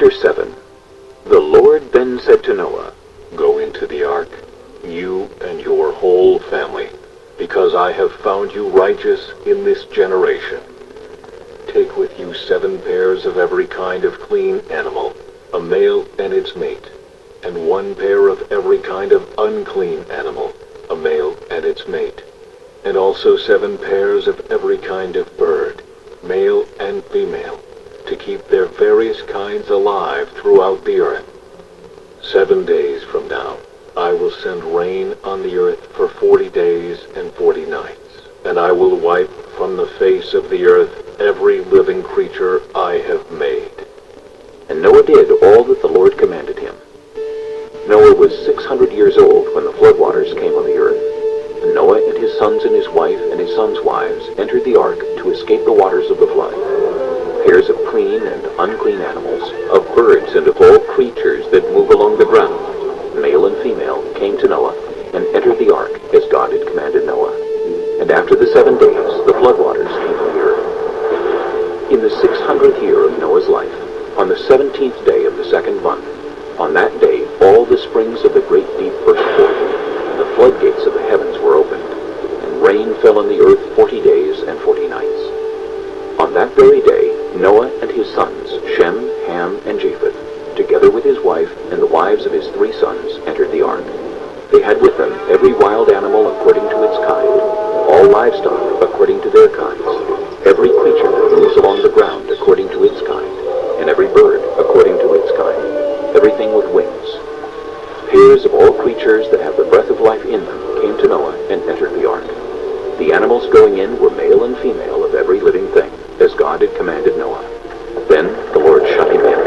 Chapter 7. The Lord then said to Noah, "Go into the ark, you and your whole family, because I have found you righteous in this generation. Take with you 7 pairs of every kind of clean animal, a male and its mate, and 1 pair of every kind of unclean animal, a male and its mate, and also 7 pairs of every kind of bird, male and female, to keep their various kinds alive throughout the earth. 7 days from now, I will send rain on the earth for 40 days and 40 nights, and I will wipe from the face of the earth every living creature I have made." And Noah did all that the Lord commanded him. Noah was 600 years old when the floodwaters came on the earth. And Noah and his sons and his wife and his sons' wives entered the ark to escape the waters of the flood. Pairs of clean and unclean animals, of birds and of all creatures that move along the ground, male and female, came to Noah and entered the ark as God had commanded Noah. And after the 7 days, the floodwaters came on the earth. In the 600th year of Noah's life, on the 17th day of the 2nd month, on that day all the springs of the great deep burst forth, and the floodgates of the heavens were opened, and rain fell on the earth 40 days and 40 nights. On that very day, Noah and his sons, Shem, Ham, and Japheth, together with his wife and the wives of his 3 sons, entered the ark. They had with them every wild animal according to its kind, all livestock according to their kinds, every creature that moves along the ground according to its kind, and every bird according to its kind, everything with wings. Pairs of all creatures that have the breath of life in them came to Noah and entered the ark. The animals going in were male and female of every living thing, as God had commanded Noah. Then the Lord shut him in.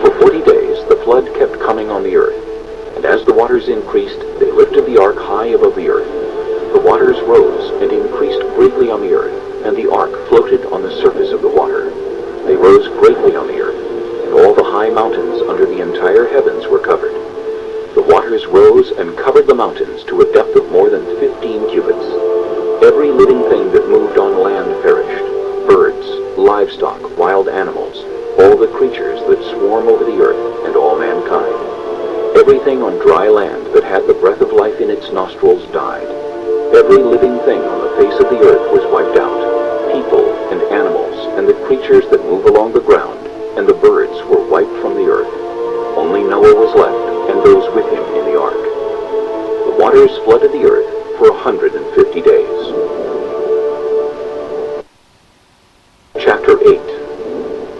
For 40 days the flood kept coming on the earth, and as the waters increased, they lifted the ark high above the earth. The waters rose and increased greatly on the earth, and the ark floated on the surface of the water. They rose greatly on the earth, and all the high mountains under the entire heavens were covered. The waters rose and covered the mountains to a depth of more than 15 cubits. Every living thing that moved on land perished, birds, livestock, wild animals, all the creatures that swarm over the earth, and all mankind. Everything on dry land that had the breath of life in its nostrils died. Every living thing on the face of the earth was wiped out, people and animals, and the creatures that move along the ground, and the birds were wiped from the earth. Only Noah was left, and those with him in the ark. The waters flooded the earth for 150 days. Chapter 8.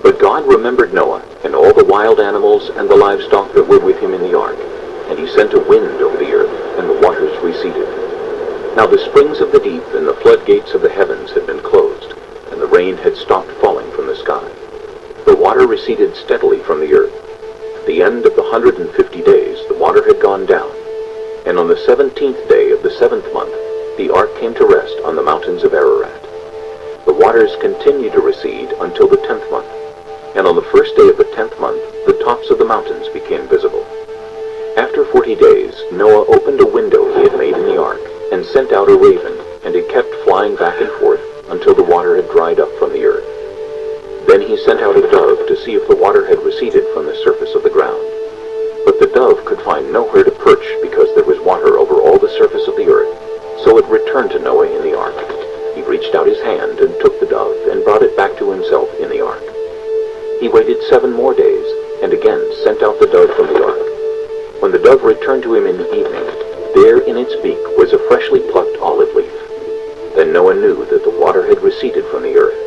But God remembered Noah, and all the wild animals and the livestock that were with him in the ark, and he sent a wind over the earth, and the waters receded. Now the springs of the deep and the floodgates of the heavens had been closed, and the rain had stopped falling from the sky. The water receded steadily from the earth. At the end of the 150 days, the water had gone down, and on the 17th day of the 7th month, the ark came to rest on the mountains of Ararat. The waters continued to recede until the 10th month, and on the first day of the 10th month, the tops of the mountains became visible. After 40 days, Noah opened a window he had made in the ark, and sent out a raven, and it kept flying back and forth until the water had dried up from the earth. Then he sent out a dove to see if the water had receded from the surface of the ground. But the dove could find nowhere to perch because there was water over all the surface of the earth, so it returned to Noah in the ark. He reached out his hand and took the dove and brought it back to himself in the ark. He waited 7 more days, and again sent out the dove from the ark. When the dove returned to him in the evening, there in its beak was a freshly plucked olive leaf. Then Noah knew that the water had receded from the earth.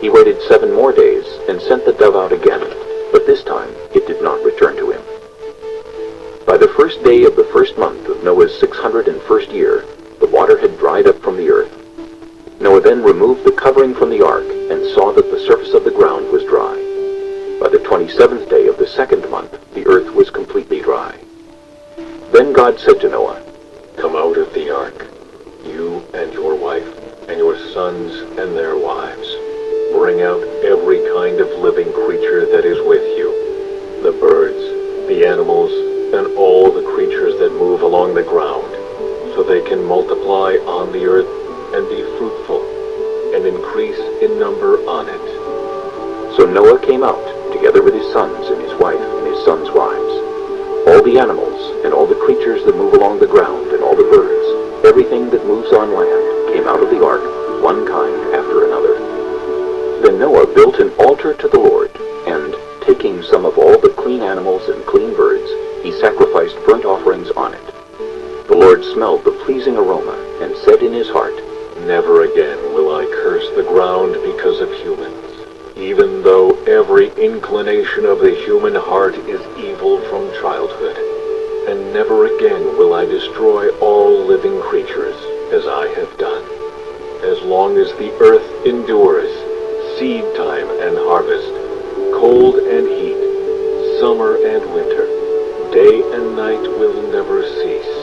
He waited 7 more days and sent the dove out again, but this time it did not return to him. By the first day of the 1st month of Noah's 601st year, the water had dried up from the earth. Noah then removed the covering from the ark and saw that the surface of the ground was dry. By the 27th day of the 2nd month, the earth was completely dry. Then God said to Noah, "Come out of the ark, you and your wife, and your sons and their wives. Bring out every kind of living creature that is with you, the birds, the animals, and all the creatures that move along the ground, so they can multiply on the earth and be fruitful, and increase in number on it." So Noah came out, together together with his sons and his wife and his sons' wives. All the animals and all the creatures that move along the ground and all the birds, everything that moves on land, came out of the ark, one kind after another. Then Noah built an altar to the Lord, and, taking some of all the clean animals and clean birds, he sacrificed burnt offerings on it. The Lord smelled the pleasing aroma, and said in his heart, "Never again will I curse the ground because of humans, even though every inclination of the human heart is evil from childhood. And never again will I destroy all living creatures, as I have done. As long as the earth endures, seed time and harvest, cold and heat, summer and winter, day and night will never cease.